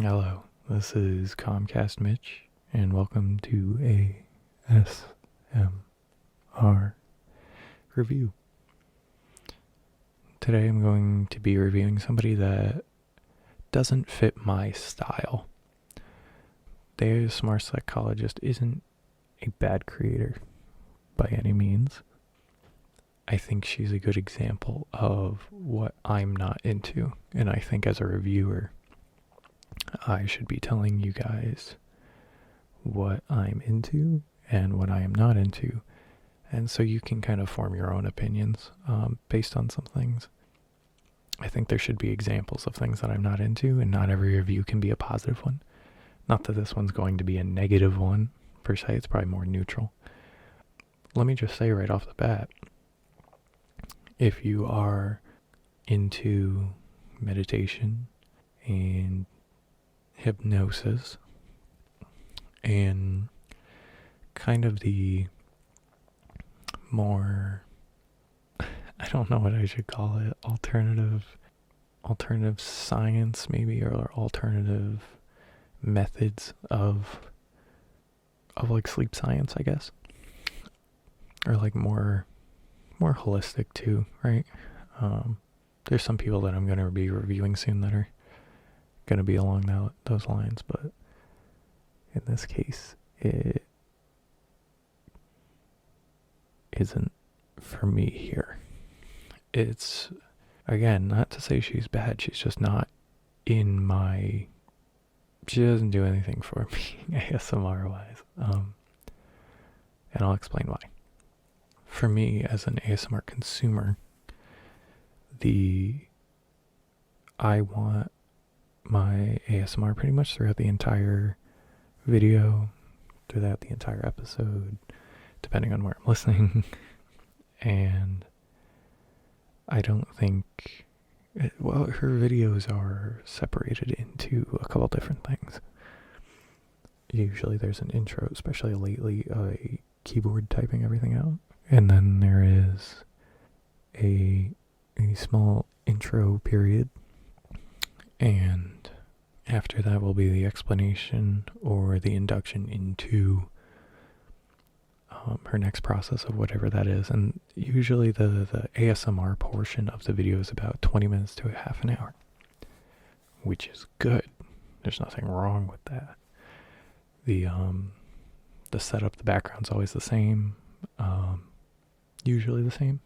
Hello, this is CalmCast Mitch, and welcome to ASMR review. Today I'm going to be reviewing somebody that doesn't fit my style. The ASMR Psychologist isn't a bad creator by any means. I think she's a good example of what I'm not into, and I think as a reviewer, I should be telling you guys what I'm into and what I am not into, and so you can kind of form your own opinions based on some things. I think there should be examples of things that I'm not into, and not every review can be a positive one. Not that this one's going to be a negative one, per se, it's probably more neutral. Let me just say right off the bat, if you are into meditation and hypnosis and kind of the more, I don't know what I should call it, alternative science maybe, or alternative methods of like sleep science, I guess, or like more holistic too, right? There's some people that I'm going to be reviewing soon that are going to be along those lines, but in this case, it isn't for me here. It's, again, not to say she's bad, she's just not in my, she doesn't do anything for me ASMR wise, and I'll explain why. For me, as an ASMR consumer, I want my ASMR pretty much throughout the entire video, throughout the entire episode, depending on where I'm listening. And I don't think, well, her videos are separated into a couple different things. Usually there's an intro, especially lately, a keyboard typing everything out. And then there is a small intro period, and after that will be the explanation or the induction into her next process of whatever that is. And usually the ASMR portion of the video is about 20 minutes to a half an hour, which is good. There's nothing wrong with that. The setup, the background's always the same. Usually the same.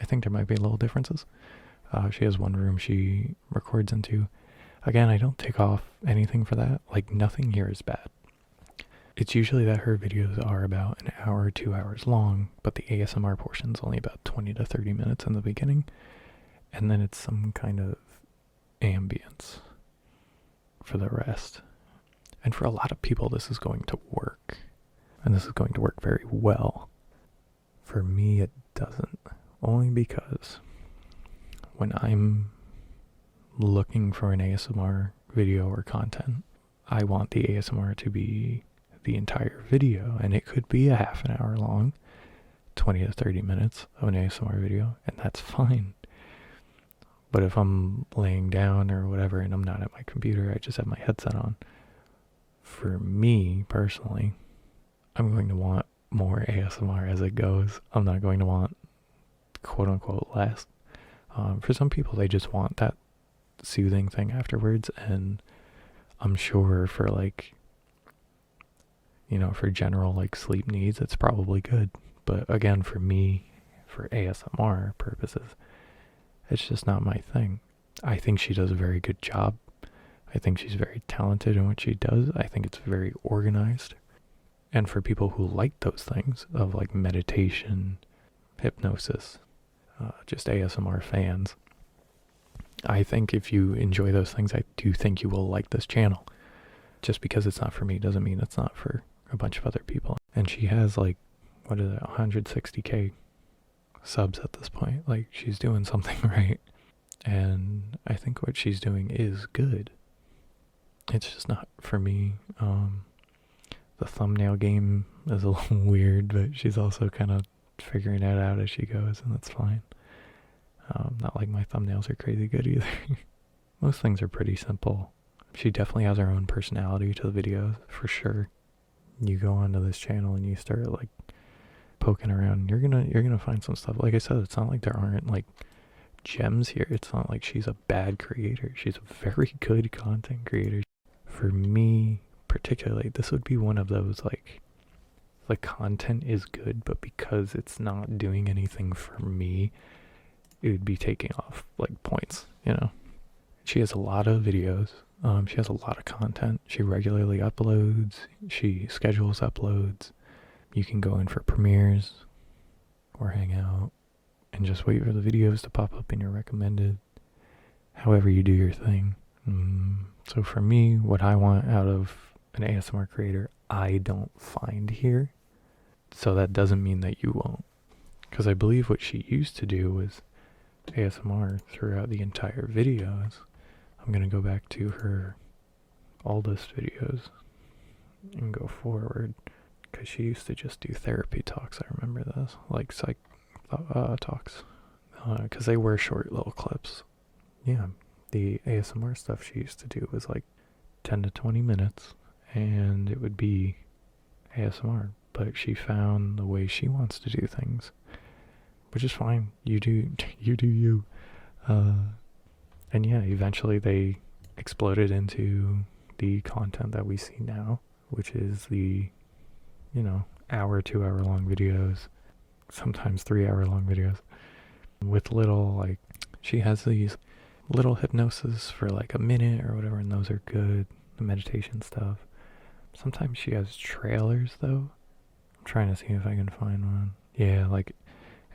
I think there might be little differences. She has one room she records into. Again, I don't take off anything for that. Like, nothing here is bad. It's usually that her videos are about an hour, 2 hours long, but the ASMR portion's only about 20 to 30 minutes in the beginning, and then it's some kind of ambience for the rest. And for a lot of people, this is going to work, and this is going to work very well. For me, it doesn't, only because when I'm looking for an ASMR video or content, I want the ASMR to be the entire video, and it could be a half an hour long, 20 to 30 minutes of an ASMR video, and that's fine. But if I'm laying down or whatever and I'm not at my computer, I just have my headset on, for me personally, I'm going to want more ASMR as it goes. I'm not going to want quote unquote less. For some people, they just want that soothing thing afterwards, and I'm sure for like, for general like sleep needs, it's probably good. But again, for me, for ASMR purposes, it's just not my thing. I think she does a very good job. I think she's very talented in what she does. I think it's very organized. And for people who like those things of like meditation, hypnosis, just ASMR fans, I think if you enjoy those things, I do think you will like this channel. Just because it's not for me doesn't mean it's not for a bunch of other people. And she has like, 160k subs at this point. Like, she's doing something right. And I think what she's doing is good. It's just not for me. The thumbnail game is a little weird, but she's also kind of figuring it out as she goes, and that's fine. Not like my thumbnails are crazy good either. Most things are pretty simple. She definitely has her own personality to the videos, for sure. You go onto this channel and you start like poking around, you're gonna find some stuff. Like I said, it's not like there aren't like gems here. It's not like she's a bad creator. She's a very good content creator. For me particularly, this would be one of those like the content is good, but because it's not doing anything for me, it would be taking off like points, you know. She has a lot of videos. She has a lot of content. She regularly uploads. She schedules uploads. You can go in for premieres or hang out and just wait for the videos to pop up in your recommended. However you do your thing. So for me, what I want out of an ASMR creator, I don't find here. So that doesn't mean that you won't. Because I believe what she used to do was ASMR throughout the entire videos. I'm going to go back to her oldest videos and go forward. Because she used to just do therapy talks. I remember this. Like psych talks. Because they were short little clips. Yeah. The ASMR stuff she used to do was like 10 to 20 minutes. And it would be ASMR. But she found the way she wants to do things. Which is fine. You do you. And yeah, eventually they exploded into the content that we see now, which is the, you know, hour, 2 hour long videos, sometimes 3 hour long videos, with little, like, she has these little hypnosis for like a minute or whatever, and those are good, the meditation stuff. Sometimes she has trailers though. I'm trying to see if I can find one. Yeah, like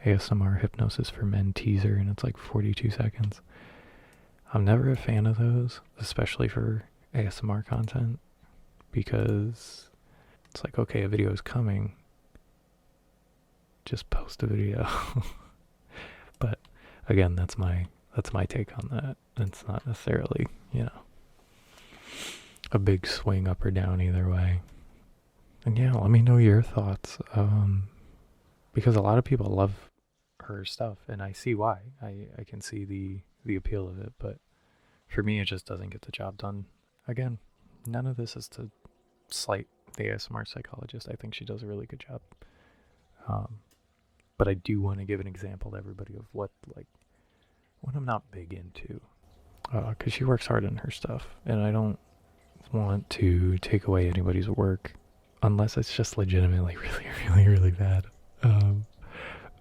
ASMR hypnosis for men teaser, and it's like 42 seconds. I'm never a fan of those, especially for ASMR content, because it's like, okay, a video is coming, just post a video. But again, that's my take on that. It's not necessarily, you know, a big swing up or down either way. And yeah, let me know your thoughts, because a lot of people love her stuff, and I see why. I can see the appeal of it, but for me, it just doesn't get the job done. Again, none of this is to slight the ASMR psychologist. I think she does a really good job. But I do want to give an example to everybody of what I'm not big into. Because she works hard on her stuff, and I don't want to take away anybody's work unless it's just legitimately really bad.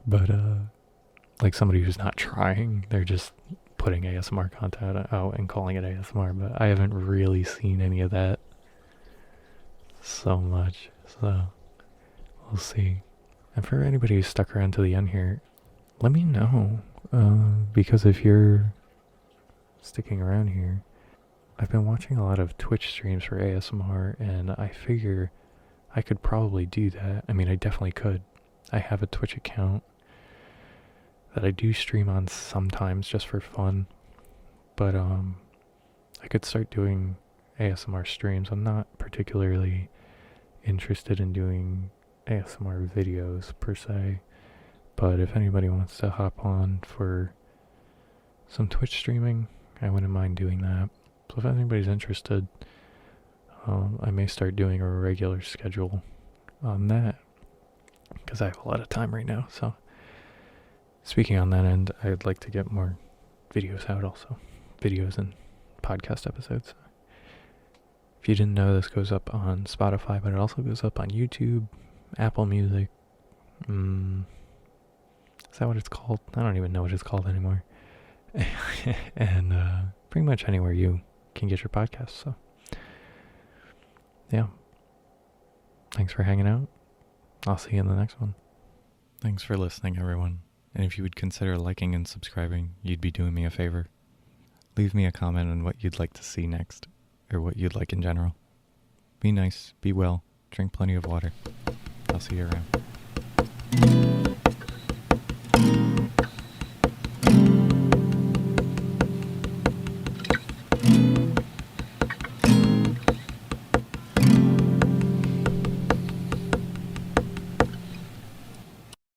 But like somebody who's not trying, they're just putting ASMR content out and calling it ASMR, but I haven't really seen any of that so much, so we'll see. And for anybody who's stuck around to the end here, let me know, because if you're sticking around here, I've been watching a lot of Twitch streams for ASMR, and I figure I could probably do that. I mean, I definitely could. I have a Twitch account that I do stream on sometimes just for fun, but I could start doing ASMR streams. I'm not particularly interested in doing ASMR videos per se, but if anybody wants to hop on for some Twitch streaming, I wouldn't mind doing that. So if anybody's interested, I may start doing a regular schedule on that, because I have a lot of time right now. So speaking on that end, I'd like to get more videos out also. Videos and podcast episodes. If you didn't know, this goes up on Spotify, but it also goes up on YouTube, Apple Music. Is that what it's called? I don't even know what it's called anymore. And pretty much anywhere you can get your podcasts. So yeah. Thanks for hanging out. I'll see you in the next one. Thanks for listening, everyone. And if you would consider liking and subscribing, you'd be doing me a favor. Leave me a comment on what you'd like to see next, or what you'd like in general. Be nice, be well, drink plenty of water. I'll see you around.